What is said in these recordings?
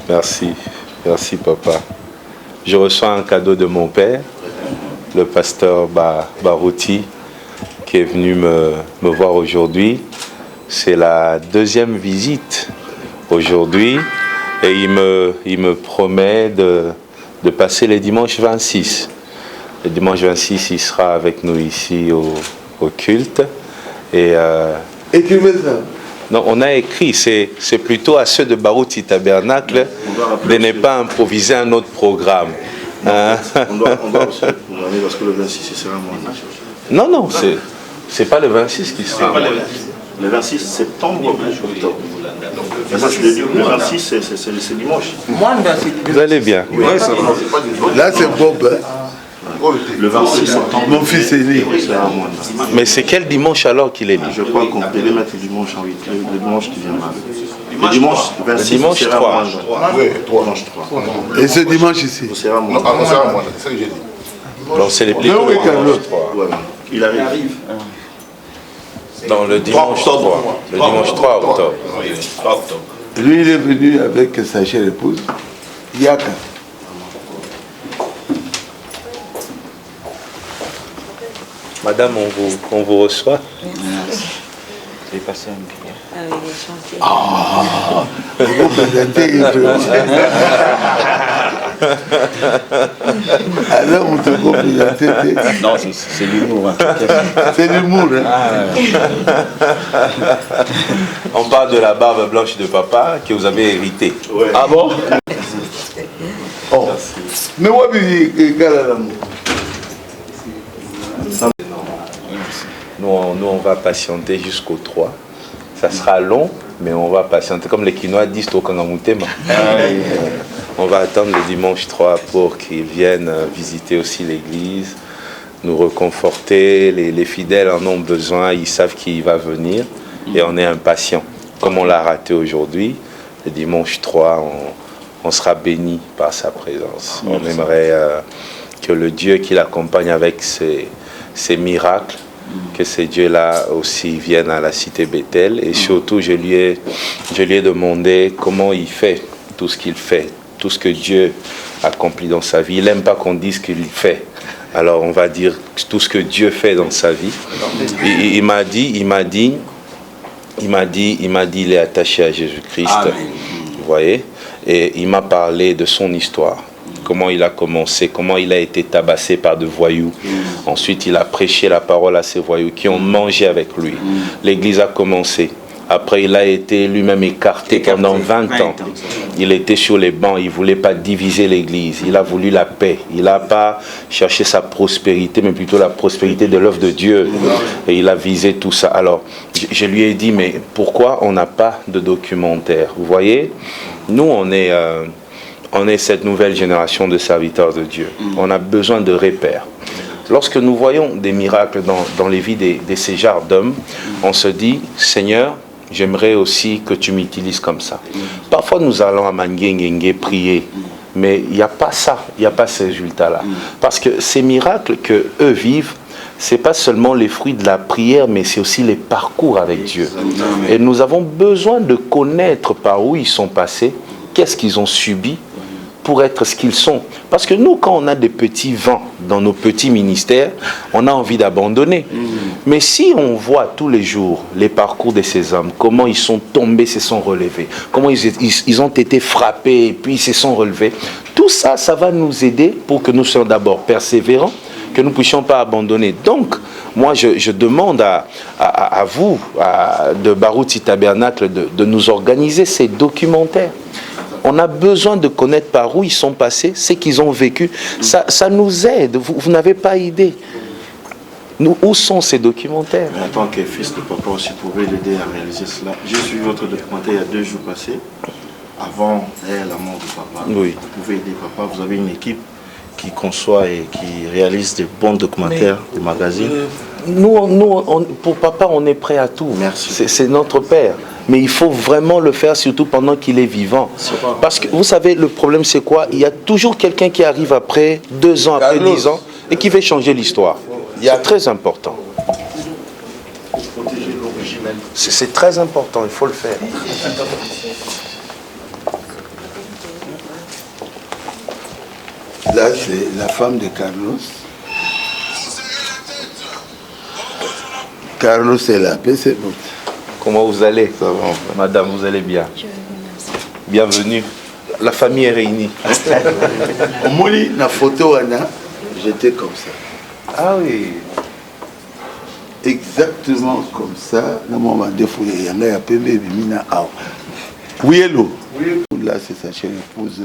Merci, merci papa. Je reçois un cadeau de mon père, le pasteur Barouti, qui est venu me voir aujourd'hui. C'est la deuxième visite aujourd'hui et il me promet de passer le dimanche 26. Le dimanche 26, il sera avec nous ici au culte. Écrivez ça. Non, on a écrit, c'est plutôt à ceux de Barouti Tabernacle de ne pas improviser un autre programme. On doit aussi programmer parce que le 26, ce sera moi. Non, c'est pas le 26 qui sera. Le 26 septembre ou octobre. Le 26, c'est dimanche. Vous allez bien. Oui. Là, c'est Bob. Le 26 septembre. Mon fils est né. Mais c'est quel dimanche alors qu'il est né? Je crois qu'on peut les mettre le dimanche en 8, le dimanche qui viendra. Le dimanche 26, le dimanche 3. Oui, 3. Et ce dimanche ici? Ce sera moi. C'est ce que j'ai dit. Donc c'est les plutôt le dimanche 3. Ouais. Il arrive. Dans le dimanche 3. Le dimanche 3 octobre. Lui, il est venu avec sa chère épouse, Yaka. Madame, on vous reçoit. J'ai passé un billet. Ah, vous présentez. Alors, on te présenter. Non, c'est l'humour. Hein. C'est l'humour. Hein. On parle de la barbe blanche de papa que vous avez héritée. Ouais. Ah bon? Oh. Mais moi, Nous, on va patienter jusqu'au 3. Ça sera long, mais on va patienter. Comme les Quinois disent au Kangamutema. On va attendre le dimanche 3 pour qu'ils viennent visiter aussi l'église, nous reconforter. Les fidèles en ont besoin, ils savent qu'il va venir et on est impatients. Comme on l'a raté aujourd'hui, le dimanche 3, on sera béni par sa présence. On aimerait que le Dieu qui l'accompagne avec ses miracles, que ces dieux-là aussi viennent à la cité Bethel. Et surtout, je lui ai demandé comment il fait tout ce qu'il fait, tout ce que Dieu accomplit dans sa vie. Il n'aime pas qu'on dise qu'il fait. Alors, on va dire tout ce que Dieu fait dans sa vie. Il m'a dit, il est attaché à Jésus-Christ. Vous voyez? Et il m'a parlé de son histoire. Comment il a commencé, comment il a été tabassé par de voyous. Ensuite, il a prêché la parole à ces voyous qui ont mangé avec lui. L'église a commencé. Après, il a été lui-même écarté pendant 20 ans. Il était sur les bancs, il ne voulait pas diviser l'église. Il a voulu la paix. Il n'a pas cherché sa prospérité, mais plutôt la prospérité de l'œuvre de Dieu. Et il a visé tout ça. Alors, je lui ai dit, mais pourquoi on n'a pas de documentaire? Vous voyez, nous, on est cette nouvelle génération de serviteurs de Dieu. On a besoin de repères. Lorsque nous voyons des miracles dans les vies de ces genres d'hommes, on se dit, Seigneur, j'aimerais aussi que tu m'utilises comme ça. Parfois, nous allons à Mangengenge prier, mais il n'y a pas ça, il n'y a pas ces résultats-là. Parce que ces miracles que eux vivent, ce n'est pas seulement les fruits de la prière, mais c'est aussi les parcours avec Dieu. Et nous avons besoin de connaître par où ils sont passés, qu'est-ce qu'ils ont subi, pour être ce qu'ils sont. Parce que nous, quand on a des petits vents dans nos petits ministères, on a envie d'abandonner. Mais si on voit tous les jours les parcours de ces hommes, comment ils sont tombés, se sont relevés, comment ils ont été frappés et puis ils se sont relevés, tout ça, ça va nous aider pour que nous soyons d'abord persévérants, que nous ne puissions pas abandonner. Donc, moi, je demande à vous, de Barouti Tabernacle, de nous organiser ces documentaires. On a besoin de connaître par où ils sont passés, ce qu'ils ont vécu. Ça nous aide. Vous n'avez pas idée. Où sont ces documentaires? En tant que fils de papa aussi, vous pouvez l'aider à réaliser cela. J'ai suivi votre documentaire il y a 2 jours passés, avant la mort de papa. Oui. Vous pouvez aider papa. Vous avez une équipe qui conçoit et qui réalise de bons documentaires, des magazines. Pour papa, on est prêt à tout. Merci. C'est notre père. Mais il faut vraiment le faire, surtout pendant qu'il est vivant. Parce que vous savez, le problème c'est quoi? Il y a toujours quelqu'un qui arrive après, 2 ans, après 10 ans, et qui veut changer l'histoire. C'est très important. C'est très important, il faut le faire. Là, c'est la femme de Carlos. Carlos est là, c'est bon. Comment vous allez? Ça va. Madame, vous allez bien? Je vous remercie. Bienvenue. La famille est réunie. Au Moli, la photo, Anna, j'étais comme ça. Ah oui. Exactement comme ça. Là, moi, je suis un peu bébé, Mina. Oui, hello. Là, c'est sa chère épouse.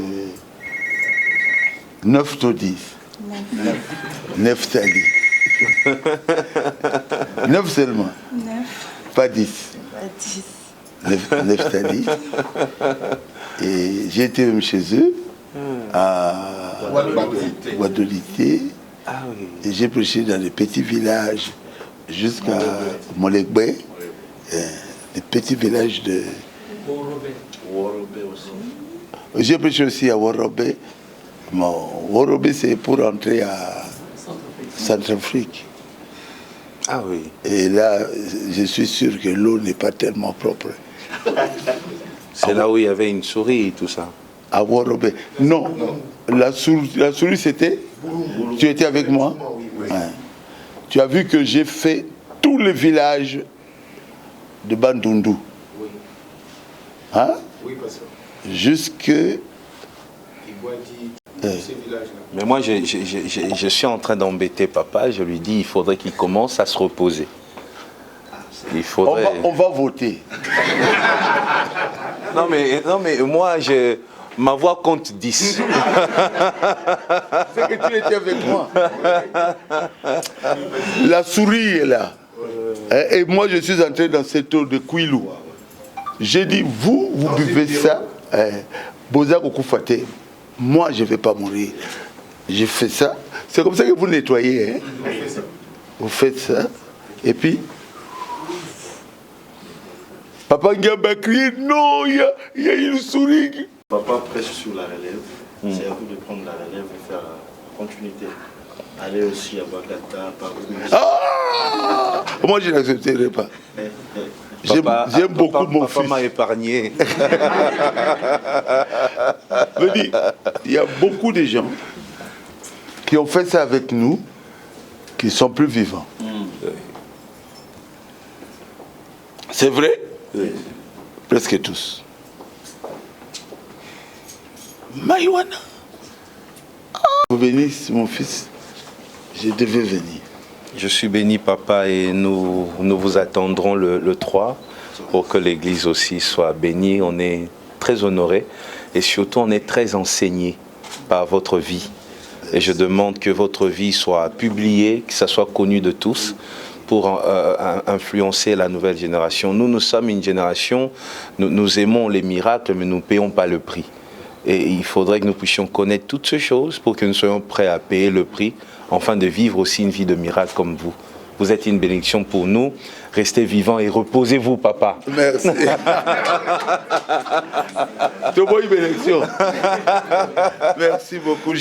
9 to 10. 9 tali. 9 seulement. 9. Pas 10. Pas 10. 9 tali. Et j'ai été même chez eux, à Ouadolité. Ah oui. Et j'ai prêché dans des petits villages jusqu'à Molekbe, des petits villages de... Warobé aussi. J'ai prêché aussi à Warobé. Bon, Warobé, c'est pour entrer à Centrafrique. Ah oui. Et là, je suis sûr que l'eau n'est pas tellement propre. C'est là où il y avait une souris et tout ça. À Warobé. Non, la souris c'était... Tu étais avec moi? Ouais. Tu as vu que j'ai fait tous les villages de Bandundu. Oui. Hein? Oui, parce que Jusque... il voit dit tous ces villages-là. Mais moi, je suis en train d'embêter papa. Je lui dis il faudrait qu'il commence à se reposer. Il faudrait... On va voter. Non, mais moi, ma voix compte 10. C'est que tu étais avec moi. La souris est là. Et moi, je suis entré dans cette eau de Kouilou. J'ai dit, vous buvez ça. Boza Kokoufate. Moi, je ne vais pas mourir. J'ai fait ça. C'est comme ça que vous nettoyez. Hein? Vous faites ça. Et puis, Papa Ngamba crié, non, il y a une souris. Papa prêche sur la relève. C'est à vous de prendre la relève et faire la continuité. Aller aussi à Bagata, par Ah! Moi, je n'accepterai pas. J'aime beaucoup mon fils. Papa m'a épargné. Je dis, il y a beaucoup de gens qui ont fait ça avec nous, qui ne sont plus vivants. C'est vrai? Oui. Presque tous. Maïwana. Vous venez, mon fils, je devais venir. Je suis béni, papa, et nous vous attendrons le 3 pour que l'église aussi soit bénie. On est très honorés et surtout on est très enseignés par votre vie. Et je demande que votre vie soit publiée, que ça soit connu de tous pour influencer la nouvelle génération. Nous sommes une génération, nous aimons les miracles, mais nous ne payons pas le prix. Et il faudrait que nous puissions connaître toutes ces choses pour que nous soyons prêts à payer le prix, afin de vivre aussi une vie de miracle comme vous. Vous êtes une bénédiction pour nous. Restez vivants et reposez-vous, papa. Merci. C'est une bonne bénédiction. Merci beaucoup.